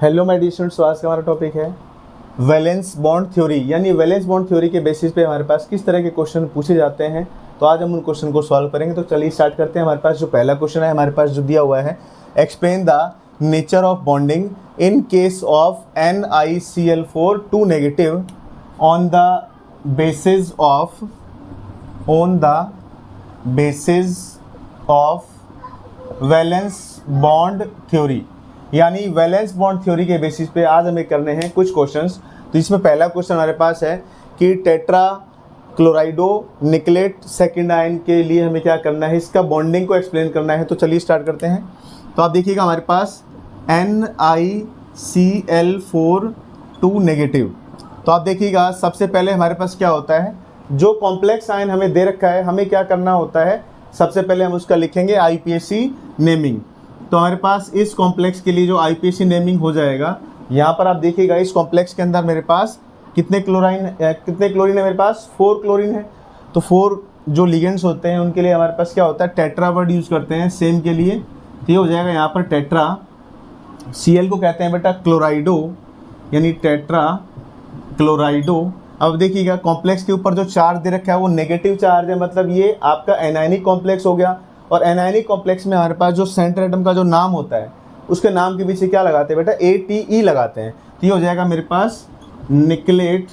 Hello my dear students, आज का हमारा टॉपिक है वैलेंस बॉन्ड थ्योरी। यानी वैलेंस बॉन्ड थ्योरी के बेसिस पे हमारे पास किस तरह के क्वेश्चन पूछे जाते हैं, तो आज हम उन क्वेश्चन को सॉल्व करेंगे। तो चलिए स्टार्ट करते हैं। हमारे पास जो पहला क्वेश्चन है, हमारे पास जो दिया हुआ है, explain the nature of bonding in case of NiCl4 2 negative on the basis of valence bond theory. यानी वैलेंस बॉन्ड थ्योरी के बेसिस पे आज हमें करने हैं कुछ क्वेश्चंस। तो इसमें पहला क्वेश्चन हमारे पास है कि टेट्रा क्लोराइडो निकलेट सेकेंड आयन के लिए हमें क्या करना है, इसका बॉन्डिंग को एक्सप्लेन करना है। तो चलिए स्टार्ट करते हैं। तो आप देखिएगा हमारे पास NiCl4 2 नेगेटिव। तो आप देखिएगा सबसे पहले हमारे पास क्या होता है, जो कॉम्प्लेक्स आयन हमें दे रखा है, हमें क्या करना होता है, सबसे पहले हम उसका लिखेंगे IPAC नेमिंग। तो हमारे पास इस कॉम्प्लेक्स के लिए जो IPAC नेमिंग हो जाएगा, यहाँ पर आप देखिएगा इस कॉम्प्लेक्स के अंदर मेरे पास कितने क्लोरीन है, मेरे पास 4 क्लोरीन है। तो 4 जो लिगेंड्स होते हैं उनके लिए हमारे पास क्या होता है, टेट्रा वर्ड यूज़ करते हैं सेम के लिए। तो ये हो जाएगा यहाँ पर टेट्रा। Cl को कहते हैं बेटा क्लोराइडो, यानी टेट्रा क्लोराइडो। अब देखिएगा कॉम्प्लेक्स के ऊपर जो चार्ज दे रखा है वो नेगेटिव चार्ज है, मतलब ये आपका एनायनिक कॉम्प्लेक्स हो गया। और एनायनिक कॉम्प्लेक्स में हमारे पास जो सेंटर एटम का जो नाम होता है, उसके नाम के पीछे क्या लगाते हैं बेटा, ATE लगाते हैं। तो ये हो जाएगा मेरे पास निकलेट।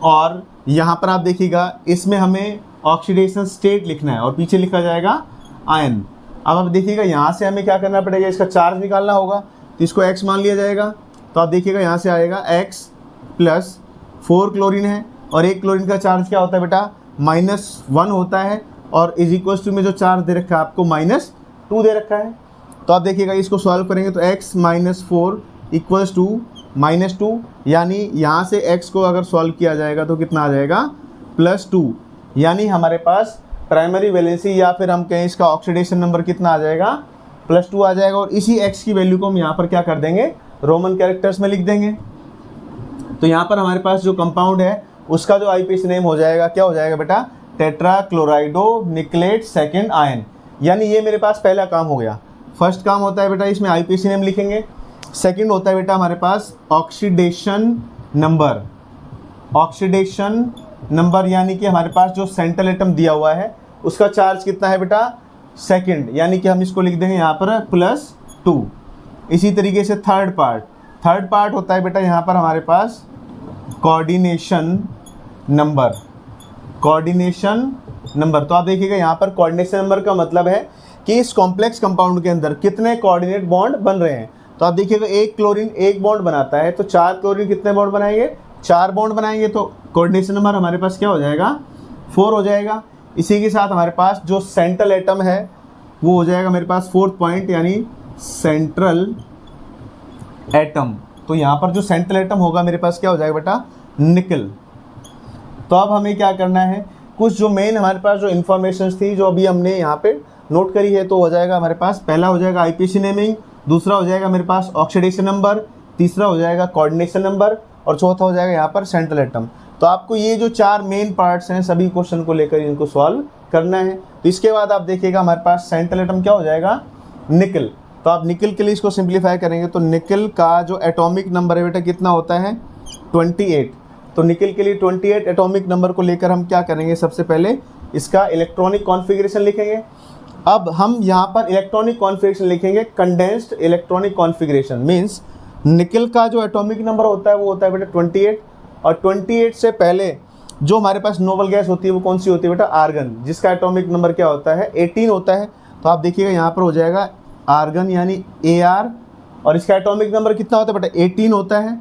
और यहाँ पर आप देखिएगा इसमें हमें ऑक्सीडेशन स्टेट लिखना है और पीछे लिखा जाएगा आयन। अब आप देखिएगा यहाँ से हमें क्या करना पड़ेगा, इसका चार्ज निकालना होगा। तो इसको X मान लिया जाएगा। तो आप देखिएगा यहाँ से आएगा X प्लस 4 क्लोरीन है, और एक क्लोरीन का चार्ज क्या होता है बेटा, -1 होता है। और इज इक्वल्स टू में जो चार्ज दे रखा है आपको -2 दे रखा है। तो आप देखिएगा इसको सॉल्व करेंगे तो x - 4 इक्वल्स टू -2, यानी यहाँ से x को अगर सॉल्व किया जाएगा तो कितना आ जाएगा, +2। यानी हमारे पास प्राइमरी वैलेंसी या फिर हम कहें इसका ऑक्सीडेशन नंबर कितना आ जाएगा, +2 आ जाएगा। और इसी x की वैल्यू को हम यहाँ पर क्या कर देंगे, रोमन कैरेक्टर्स में लिख देंगे। तो यहाँ पर हमारे पास जो कंपाउंड है उसका जो IPAC नेम हो जाएगा, क्या हो जाएगा बेटा, टेट्रा क्लोराइडो निकलेट सेकेंड आयन। यानी ये मेरे पास पहला काम हो गया। फर्स्ट काम होता है बेटा इसमें IPAC नेम लिखेंगे। सेकंड होता है बेटा हमारे पास ऑक्सीडेशन नंबर। ऑक्सीडेशन नंबर यानी कि हमारे पास जो सेंट्रल एटम दिया हुआ है उसका चार्ज कितना है बेटा, सेकंड, यानी कि हम इसको लिख देंगे यहाँ पर +2। इसी तरीके से थर्ड पार्ट होता है बेटा यहाँ पर हमारे पास कोऑर्डिनेशन नंबर। तो आप देखिएगा यहाँ पर कोऑर्डिनेशन नंबर का मतलब है कि इस कॉम्प्लेक्स कंपाउंड के अंदर कितने कोऑर्डिनेट बॉन्ड बन रहे हैं। तो आप देखिएगा एक क्लोरीन एक बॉन्ड बनाता है, तो 4 क्लोरीन कितने बॉन्ड बनाएंगे, 4 बॉन्ड बनाएंगे। तो कोऑर्डिनेशन नंबर हमारे पास क्या हो जाएगा, 4 हो जाएगा। इसी के साथ हमारे पास जो सेंट्रल एटम है वो हो जाएगा मेरे पास 4th पॉइंट, यानी सेंट्रल एटम। तो यहाँ पर जो सेंट्रल एटम होगा मेरे पास क्या हो जाएगा बेटा, निकल। तो अब हमें क्या करना है, कुछ जो मेन हमारे पास जो इन्फॉर्मेशन थी जो अभी हमने यहाँ पे नोट करी है, तो हो जाएगा हमारे पास पहला हो जाएगा IPAC नेमिंग, दूसरा हो जाएगा मेरे पास ऑक्सीडेशन नंबर, तीसरा हो जाएगा कोऑर्डिनेशन नंबर, और चौथा हो जाएगा यहाँ पर सेंट्रल एटम। तो आपको ये जो 4 मेन पार्ट्स हैं सभी क्वेश्चन को लेकर इनको सॉल्व करना है। तो इसके बाद आप देखिएगा हमारे पास सेंट्रल एटम क्या हो जाएगा, निकल। तो आप निकल के लिए इसको सिंप्लीफाई करेंगे तो निकल का जो एटॉमिक नंबर है बेटा कितना होता है, 28। तो निकल के लिए 28 एटॉमिक नंबर को लेकर हम क्या करेंगे, सबसे पहले इसका इलेक्ट्रॉनिक कॉन्फ़िगरेशन लिखेंगे। अब हम यहाँ पर इलेक्ट्रॉनिक कॉन्फ़िगरेशन लिखेंगे, कंडेंस्ड इलेक्ट्रॉनिक कॉन्फ़िगरेशन मीन्स निकल का जो एटॉमिक नंबर होता है वो होता है बेटा 28। और 28 से पहले जो हमारे पास नोबल गैस होती है वो कौन सी होती है बेटा, आर्गन, जिसका एटॉमिक नंबर क्या होता है, 18 होता है। तो आप देखिएगा यहाँ पर हो जाएगा आर्गन यानी AR, और इसका एटॉमिक नंबर कितना होता है बेटा, 18 होता है।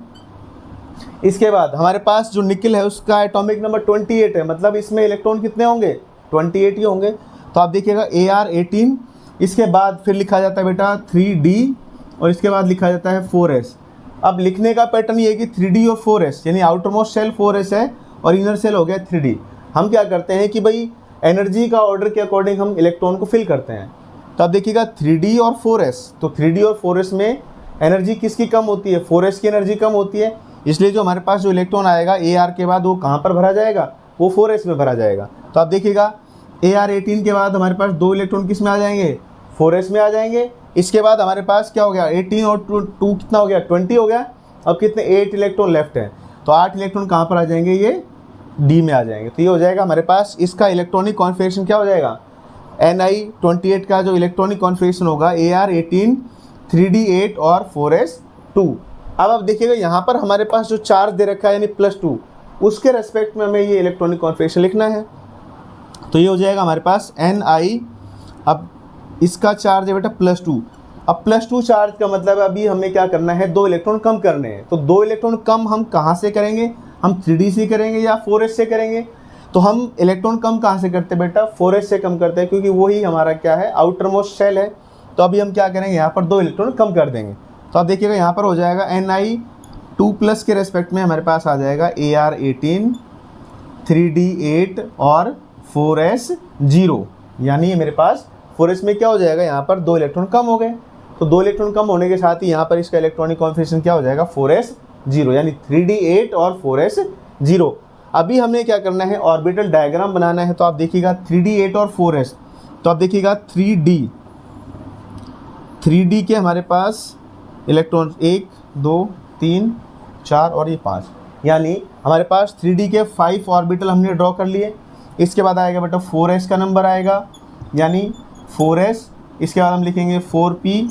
इसके बाद हमारे पास जो निकल है उसका एटॉमिक नंबर 28 है, मतलब इसमें इलेक्ट्रॉन कितने होंगे, 28 ही होंगे। तो आप देखिएगा AR 18। इसके बाद फिर लिखा जाता है बेटा 3D, और इसके बाद लिखा जाता है 4S। अब लिखने का पैटर्न ये है कि 3D और 4S, यानी आउटर मोस्ट सेल 4S है और इनर सेल हो गया 3D। हम क्या करते हैं कि भाई एनर्जी का ऑर्डर के अकॉर्डिंग हम इलेक्ट्रॉन को फिल करते हैं। तो आप देखिएगा 3D और 4S, तो 3D और 4S में एनर्जी किसकी कम होती है, 4S की एनर्जी कम होती है। इसलिए जो हमारे पास जो इलेक्ट्रॉन आएगा AR के बाद वो कहाँ पर भरा जाएगा, वो 4S में भरा जाएगा। तो आप देखिएगा AR 18 के बाद हमारे पास 2 इलेक्ट्रॉन किस में आ जाएंगे, 4s में आ जाएंगे। इसके बाद हमारे पास क्या हो गया, 18 और 2 कितना हो गया, 20 हो गया। अब कितने 8 इलेक्ट्रॉन लेफ्ट हैं, तो 8 इलेक्ट्रॉन कहाँ पर आ जाएंगे, ये डी में आ जाएंगे। तो ये हो जाएगा हमारे पास, इसका इलेक्ट्रॉनिक कॉन्फ़िगरेशन क्या हो जाएगा, Ni28 का जो इलेक्ट्रॉनिक कॉन्फ़िगरेशन होगा Ar18 3d8 और 4s2। अब देखिएगा यहाँ पर हमारे पास जो चार्ज दे रखा है यानी +2, उसके रेस्पेक्ट में हमें ये इलेक्ट्रॉनिक कॉन्फ़िगरेशन लिखना है। तो ये हो जाएगा हमारे पास Ni, अब इसका चार्ज है बेटा +2। अब +2 चार्ज का मतलब अभी हमें क्या करना है, 2 इलेक्ट्रॉन कम करने हैं। तो 2 इलेक्ट्रॉन कम हम कहाँ से करेंगे, हम 3d से करेंगे या 4s से करेंगे। तो हम इलेक्ट्रॉन कम कहाँ से करते हैं बेटा, 4s से कम करते हैं, क्योंकि वही हमारा क्या है, आउटर मोस्ट शेल है। तो अभी हम क्या करेंगे, यहाँ पर 2 इलेक्ट्रॉन कम कर देंगे। तो आप देखिएगा यहाँ पर हो जाएगा Ni2+ के रेस्पेक्ट में हमारे पास आ जाएगा Ar18 3d8 और 4s0, यानी ये मेरे पास 4s में क्या हो जाएगा, यहाँ पर 2 इलेक्ट्रॉन कम हो गए। तो 2 इलेक्ट्रॉन कम होने के साथ ही यहाँ पर इसका इलेक्ट्रॉनिक कॉन्फ़िगरेशन क्या हो जाएगा, 4s0, यानी 3d8 और 4s0। अभी हमें क्या करना है, ऑर्बिटल डायग्राम बनाना है। तो आप देखिएगा 3d8 और 4s, तो आप देखिएगा 3d के हमारे पास इलेक्ट्रॉन 1 2 3 4 और ये 5, यानी हमारे पास 3d के 5 ऑर्बिटल हमने ड्रॉ कर लिए। इसके बाद आएगा बेटा 4s का नंबर आएगा, यानी 4s। इसके बाद हम लिखेंगे 4p।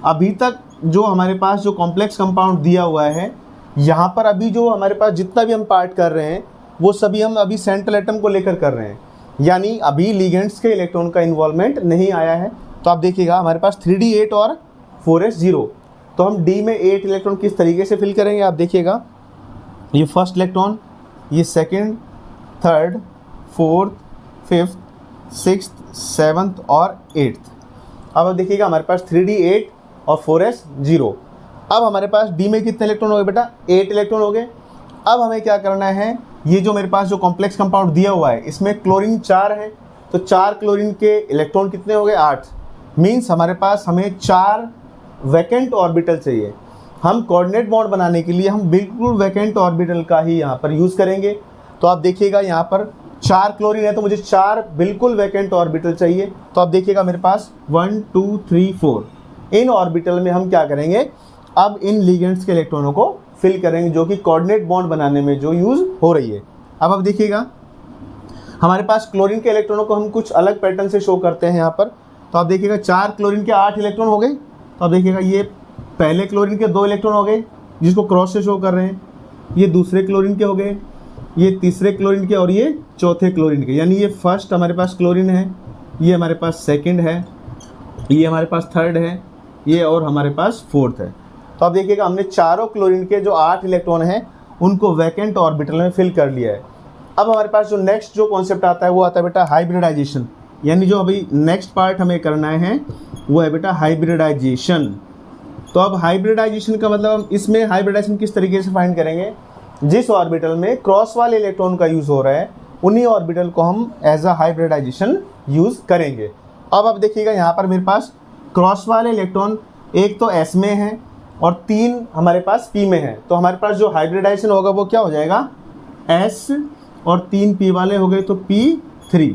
अभी तक जो हमारे पास जो कॉम्प्लेक्स कंपाउंड दिया हुआ है, यहाँ पर अभी जो हमारे पास जितना भी हम पार्ट कर रहे हैं वो सभी हम अभी सेंट्रल एटम को लेकर कर रहे हैं, यानी अभी लिगेंड्स के इलेक्ट्रॉन का इन्वॉल्वमेंट नहीं आया है। तो आप देखिएगा हमारे पास 3d8 और 4s0। तो हम डी में 8 इलेक्ट्रॉन किस तरीके से फिल करेंगे, आप देखिएगा, ये फर्स्ट इलेक्ट्रॉन, ये second, third, fourth, fifth, sixth, seventh और 8th। अब देखिएगा हमारे पास 3d8 और 4s0। अब हमारे पास डी में कितने इलेक्ट्रॉन हो गए बेटा, 8 इलेक्ट्रॉन हो गए। अब हमें क्या करना है, ये जो मेरे पास जो कॉम्प्लेक्स कंपाउंड दिया हुआ है इसमें क्लोरीन 4 है, तो 4 क्लोरीन के इलेक्ट्रॉन कितने हो गए, 8। मीन्स हमारे पास हमें 4 वैकेंट ऑर्बिटल चाहिए। हम कोऑर्डिनेट बॉन्ड बनाने के लिए हम बिल्कुल वैकेंट ऑर्बिटल का ही यहाँ पर यूज़ करेंगे। तो आप देखिएगा यहाँ पर 4 क्लोरीन है, तो मुझे 4 बिल्कुल वैकेंट ऑर्बिटल चाहिए। तो आप देखिएगा मेरे पास 1 2 3 4, इन ऑर्बिटल में हम क्या करेंगे, अब इन लिगेंड्स के इलेक्ट्रॉनों को फिल करेंगे, जो कि कोऑर्डिनेट बॉन्ड बनाने में जो यूज़ हो रही है। अब देखिएगा हमारे पास क्लोरीन के इलेक्ट्रॉनों को हम कुछ अलग पैटर्न से शो करते हैं यहाँ पर। तो आप देखिएगा 4 क्लोरीन के 8 इलेक्ट्रॉन हो गए। तो आप देखिएगा ये पहले क्लोरीन के 2 इलेक्ट्रॉन हो गए जिसको क्रॉस से शो कर रहे हैं, ये दूसरे क्लोरीन के हो गए, ये तीसरे क्लोरीन के और ये चौथे क्लोरीन के, यानी ये फर्स्ट हमारे पास क्लोरीन है, ये हमारे पास सेकंड है, ये हमारे पास थर्ड है, ये और हमारे पास फोर्थ है। तो आप देखिएगा हमने चारों क्लोरीन के जो 8 इलेक्ट्रॉन हैं उनको वैकेंट ऑर्बिटल में फिल कर लिया है। अब हमारे पास जो नेक्स्ट जो कॉन्सेप्ट आता है वो आता है बेटा हाइब्रिडाइजेशन, यानी जो अभी नेक्स्ट पार्ट हमें करना है वो है बेटा हाइब्रिडाइजेशन। तो अब हाइब्रिडाइजेशन का मतलब हम इसमें हाइब्रिडाइजेशन किस तरीके से फाइंड करेंगे, जिस ऑर्बिटल में क्रॉस वाले इलेक्ट्रॉन का यूज़ हो रहा है उन्हीं ऑर्बिटल को हम एज अ हाइब्रिडाइजेशन यूज़ करेंगे। अब आप देखिएगा यहाँ पर मेरे पास क्रॉस वाले इलेक्ट्रॉन एक तो S में है और 3 हमारे पास P में है। तो हमारे पास जो हाइब्रिडाइजेशन होगा वो क्या हो जाएगा, S और 3 P वाले हो गए तो P3।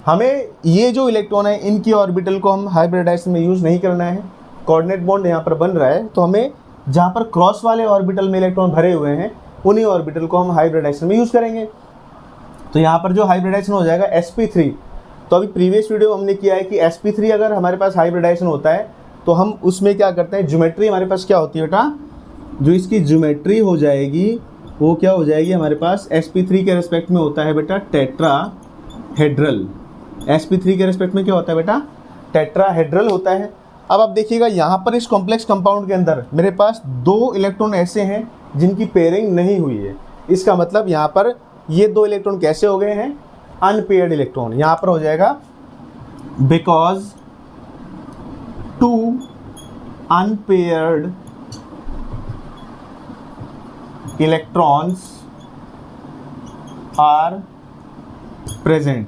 हमें ये जो इलेक्ट्रॉन है इनकी ऑर्बिटल को हम हाइब्रिडाइजेशन में यूज़ नहीं करना है। कोऑर्डिनेट बॉन्ड यहाँ पर बन रहा है, तो हमें जहाँ पर क्रॉस वाले ऑर्बिटल में इलेक्ट्रॉन भरे हुए हैं उन्हीं ऑर्बिटल को हम हाइब्रिडाइजेशन में यूज़ करेंगे। तो यहाँ पर जो हाइब्रिडाइजेशन हो जाएगा sp3। तो अभी प्रीवियस वीडियो हमने किया है कि sp3 अगर हमारे पास हाइब्रिडाइजेशन होता है तो हम उसमें क्या करते हैं, ज्योमेट्री हमारे पास क्या होती है बेटा, जो इसकी ज्योमेट्री हो जाएगी वो क्या हो जाएगी, हमारे पास sp3 के रेस्पेक्ट में होता है बेटा टेट्राहेड्रल। sp3 के रेस्पेक्ट में क्या होता है बेटा, टेट्राहेड्रल होता है। अब आप देखिएगा यहाँ पर इस कॉम्प्लेक्स कंपाउंड के अंदर मेरे पास 2 इलेक्ट्रॉन ऐसे हैं जिनकी पेयरिंग नहीं हुई है। इसका मतलब यहाँ पर ये 2 इलेक्ट्रॉन कैसे हो गए हैं, अनपेयर्ड इलेक्ट्रॉन। यहाँ पर हो जाएगा because 2 unpaired electrons are present.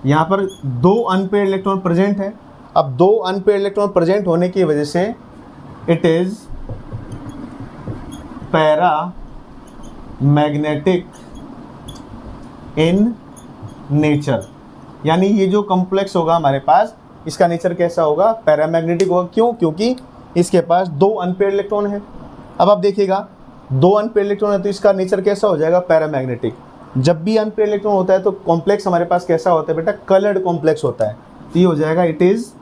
यहाँ पर 2 अनपेयर्ड इलेक्ट्रॉन प्रेजेंट है। अब 2 अनपेयर्ड इलेक्ट्रॉन प्रेजेंट होने की वजह से it is para magnetic in nature, यानी ये जो कॉम्प्लेक्स होगा हमारे पास इसका नेचर कैसा होगा, पैरामैग्नेटिक होगा। क्यों? क्योंकि इसके पास 2 अनपेयर्ड इलेक्ट्रॉन है। अब आप देखिएगा 2 अनपेयर्ड इलेक्ट्रॉन है तो इसका नेचर कैसा हो जाएगा, पैरामैग्नेटिक। जब भी अनपेयर्ड इलेक्ट्रॉन होता है तो कॉम्प्लेक्स हमारे पास कैसा होता है बेटा, कलर्ड कॉम्प्लेक्स होता है। तो ये हो जाएगा इट इज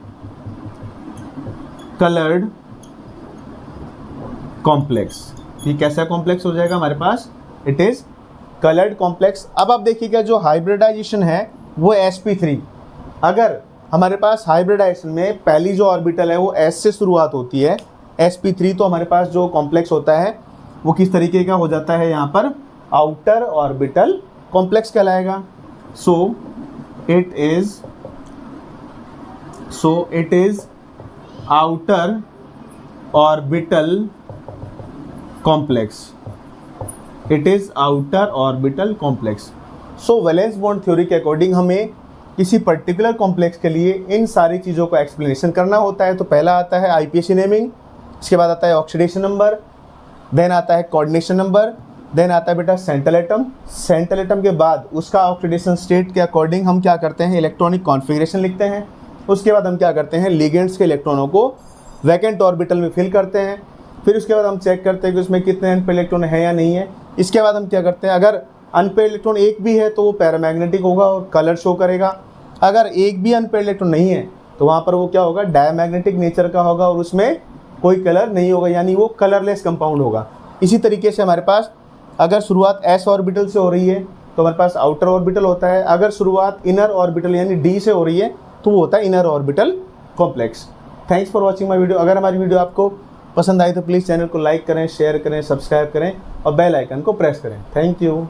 कलर्ड कॉम्प्लेक्स। ये कैसा कॉम्प्लेक्स हो जाएगा हमारे पास, इट इज कलर्ड कॉम्प्लेक्स। अब आप देखिएगा जो हाइब्रिडाइजेशन है वो sp3। अगर हमारे पास हाइब्रिडाइजेशन में पहली जो ऑर्बिटल है वो s से शुरुआत होती है, sp3, तो हमारे पास जो कॉम्प्लेक्स होता है वो किस तरीके का हो जाता है, यहाँ पर आउटर ऑर्बिटल कॉम्प्लेक्स कहलाएगा। So it is outer orbital complex. It is outer orbital complex. So valence bond theory के अकॉर्डिंग हमें किसी पर्टिकुलर कॉम्प्लेक्स के लिए इन सारी चीज़ों का एक्सप्लेनेशन करना होता है। तो पहला आता है IPSC नेमिंग, इसके बाद आता है ऑक्सीडेशन नंबर, देन आता है कोऑर्डिनेशन नंबर, देन आता है बेटा सेंट्रल एटम। सेंट्रल एटम के बाद उसका ऑक्सीडेशन स्टेट के अकॉर्डिंग हम क्या करते हैं, इलेक्ट्रॉनिक कॉन्फ़िगरेशन लिखते हैं। उसके बाद हम क्या करते हैं, लिगेंड्स के इलेक्ट्रॉनों को वैकेंट ऑर्बिटल में फिल करते हैं। फिर उसके बाद हम चेक करते हैं कि उसमें कितने अनपेयर्ड इलेक्ट्रॉन है या नहीं है। इसके बाद हम क्या करते हैं, अगर अनपेयर्ड इलेक्ट्रॉन एक भी है तो वो पैरामैग्नेटिक होगा और कलर शो करेगा। अगर एक भी अनपेयर्ड इलेक्ट्रॉन नहीं है तो वहाँ पर वो क्या होगा, डायमैग्नेटिक नेचर का होगा और उसमें कोई कलर नहीं होगा, यानी वो कलरलेस कंपाउंड होगा। इसी तरीके से हमारे पास अगर शुरुआत s ऑर्बिटल से हो रही है तो हमारे पास आउटर ऑर्बिटल होता है। अगर शुरुआत इनर ऑर्बिटल यानी d से हो रही है तो वो होता है inner orbital complex. Thanks for watching my video. अगर हमारी वीडियो आपको पसंद आई तो प्लीज़ चैनल को लाइक करें, शेयर करें, सब्सक्राइब करें और बेल आइकन को प्रेस करें। Thank you.